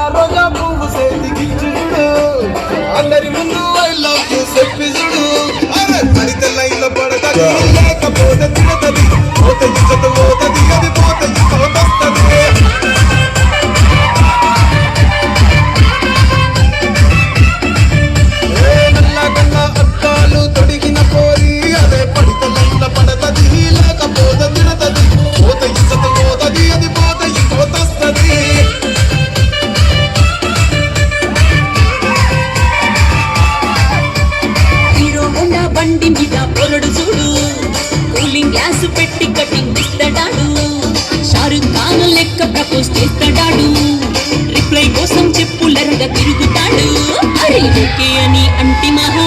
రోజా పువ్వు సేతికి చూడు అందరి ముందు ఐ లవ్ యు చెప్పి చూడు అరే పడితే లైన్లో పడతది లేకపోతే తిరగది పోతే ఇచ్చత పోతది అది పోతే ఇచ్చతొస్తది నల్లగన్న అద్దాలు తొడిగిన పోరి అదే పడితే లైన్లో పడతది లేకపోతే తిరగది పోతే ఇచ్చత పోతది అది పోతే ఇచ్చతొస్తది బండి మీద పొరడు చూడు కూలింగ్ గ్లాస్ పెట్టి కటింగ్ ఇస్తాడాడు షారుఖ్ ఖాన్ లెక్క ప్రపోజ్ చేస్తాడాడు రిప్లై కోసం చెప్పులరగా తిరుగుతాడు అరే ఓకే అని అంటి మహా